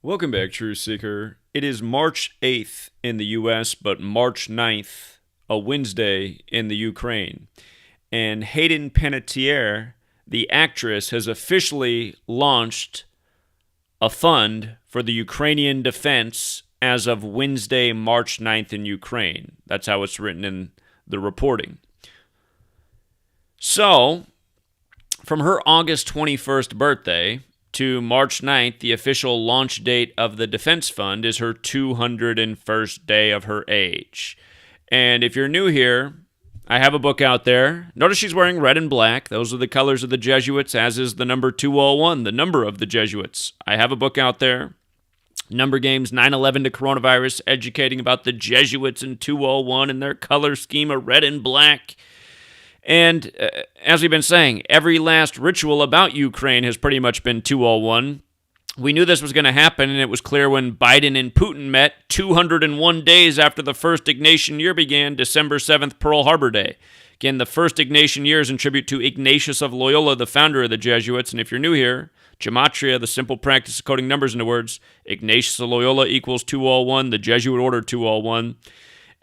Welcome back, Truth Seeker. It is March 8th in the US, but March 9th, a Wednesday in the Ukraine. And Hayden Panettiere, the actress, has officially launched a fund for the Ukrainian defense as of Wednesday, March 9th in Ukraine. That's how it's written in the reporting. So, from her August 21st birthday to March 9th, the official launch date of the Defense Fund is her 201st day of her age. And if you're new here, I have a book out there. Notice she's wearing red and black. Those are the colors of the Jesuits, as is the number 201, the number of the Jesuits. I have a book out there. Number Games 9/11 to Coronavirus, educating about the Jesuits in 201 and their color scheme of red and black. And as we've been saying, every last ritual about Ukraine has pretty much been 201. We knew this was going to happen, and it was clear when Biden and Putin met 201 days after the first Ignatian year began, December 7th, Pearl Harbor Day. Again, the first Ignatian year is in tribute to Ignatius of Loyola, the founder of the Jesuits. And if you're new here, gematria, the simple practice of coding numbers into words, Ignatius of Loyola equals 201, the Jesuit order 201.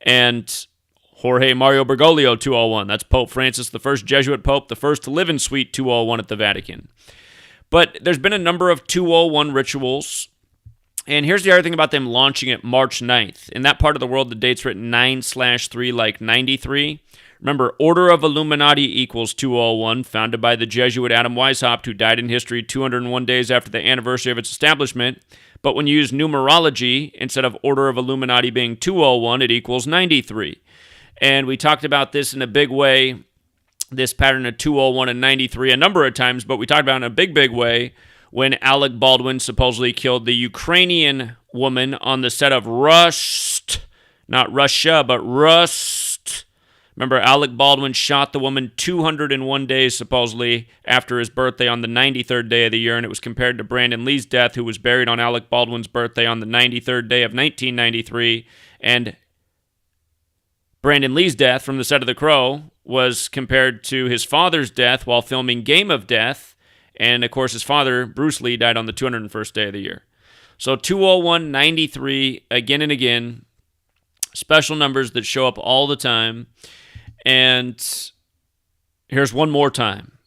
And Jorge Mario Bergoglio 201. That's Pope Francis, the first Jesuit pope, the first to live in Suite 201 at the Vatican. But there's been a number of 201 rituals. And here's the other thing about them launching it March 9th. In that part of the world, the date's written 9/3 like 93. Remember, Order of Illuminati equals 201, founded by the Jesuit Adam Weishaupt, who died in history 201 days after the anniversary of its establishment. But when you use numerology, instead of Order of Illuminati being 201, it equals 93. And we talked about this in a big way, this pattern of 201 and 93 a number of times, but we talked about it in a big way when Alec Baldwin supposedly killed the Ukrainian woman on the set of Rust, not Russia, but Rust. Remember, Alec Baldwin shot the woman 201 days supposedly after his birthday on the 93rd day of the year, and it was compared to Brandon Lee's death, who was buried on Alec Baldwin's birthday on the 93rd day of 1993, and Brandon Lee's death from the set of The Crow was compared to his father's death while filming Game of Death. And, of course, his father, Bruce Lee, died on the 201st day of the year. So 201, 93, again and again. Special numbers that show up all the time. And here's one more time.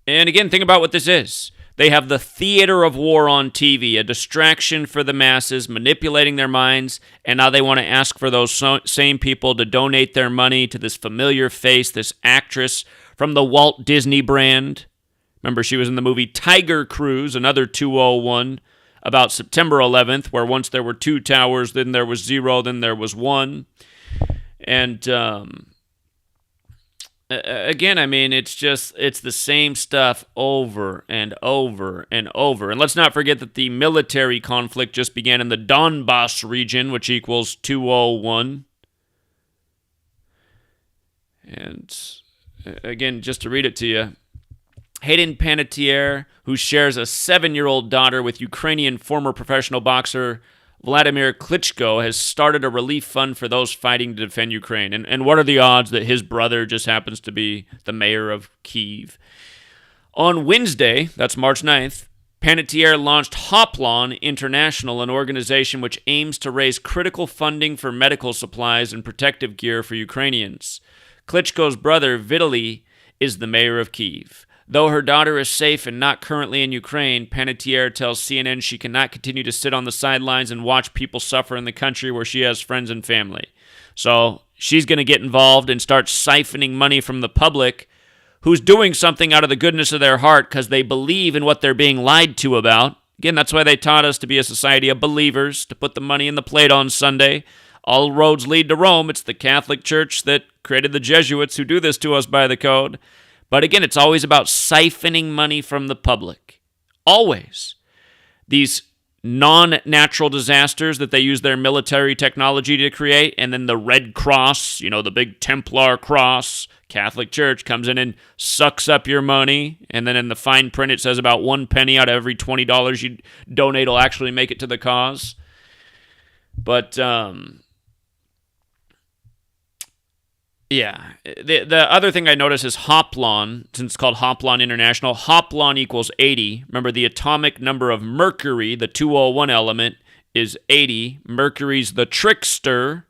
And again, think about what this is. They have the theater of war on TV, a distraction for the masses, manipulating their minds, and now they want to ask for those same people to donate their money to this familiar face, this actress from the Walt Disney brand. Remember, she was in the movie Tiger Cruise, another 201, about September 11th, where once there were 2 towers, then there was 0, then there was 1. And again, I mean, it's the same stuff over and over and over. And let's not forget that the military conflict just began in the Donbass region, which equals 201. And again, just to read it to you, Hayden Panettiere, who shares a 7-year-old daughter with Ukrainian former professional boxer Vladimir Klitschko, has started a relief fund for those fighting to defend Ukraine. And what are the odds that his brother just happens to be the mayor of Kyiv? On Wednesday, that's March 9th, Panettiere launched Hoplon International, an organization which aims to raise critical funding for medical supplies and protective gear for Ukrainians. Klitschko's brother, Vitaly, is the mayor of Kyiv. Though her daughter is safe and not currently in Ukraine, Panettiere tells CNN she cannot continue to sit on the sidelines and watch people suffer in the country where she has friends and family. So she's going to get involved and start siphoning money from the public who's doing something out of the goodness of their heart because they believe in what they're being lied to about. Again, that's why they taught us to be a society of believers, to put the money in the plate on Sunday. All roads lead to Rome. It's the Catholic Church that created the Jesuits who do this to us by the code. But again, it's always about siphoning money from the public. Always. These non-natural disasters that they use their military technology to create, and then the Red Cross, the big Templar cross, Catholic Church comes in and sucks up your money, and then in the fine print it says about 1 penny out of every $20 you donate will actually make it to the cause. But Yeah. The other thing I notice is Hoplon, since it's called Hoplon International, Hoplon equals 80. Remember, the atomic number of Mercury, the 201 element, is 80. Mercury's the trickster.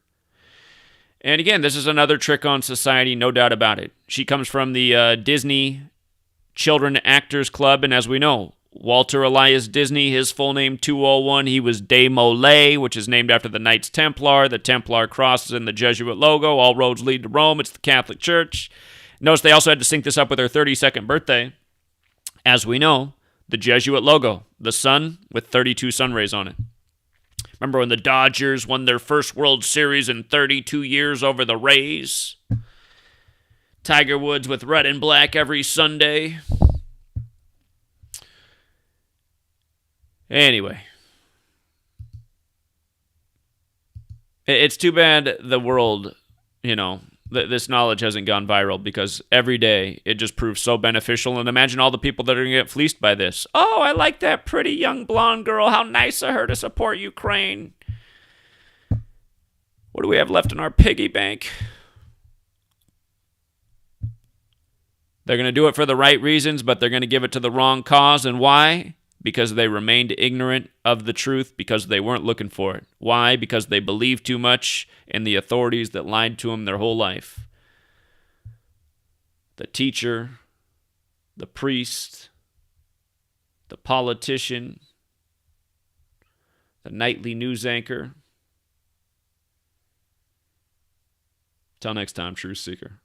And again, this is another trick on society, no doubt about it. She comes from the Disney Children Actors Club, and as we know, Walter Elias Disney, his full name 201, he was de Molay, which is named after the Knights Templar. The Templar cross is in the Jesuit logo. All roads lead to Rome. It's the Catholic Church. Notice they also had to sync this up with her 32nd birthday. As we know, the Jesuit logo, the sun with 32 sun rays on it. Remember when the Dodgers won their first World Series in 32 years over the Rays? Tiger Woods with red and black every Sunday. Anyway, it's too bad the world, this knowledge hasn't gone viral, because every day it just proves so beneficial. And imagine all the people that are going to get fleeced by this. Oh, I like that pretty young blonde girl. How nice of her to support Ukraine. What do we have left in our piggy bank? They're going to do it for the right reasons, but they're going to give it to the wrong cause. And why? Because they remained ignorant of the truth, because they weren't looking for it. Why? Because they believed too much in the authorities that lied to them their whole life. The teacher, the priest, the politician, the nightly news anchor. Till next time, Truth Seeker.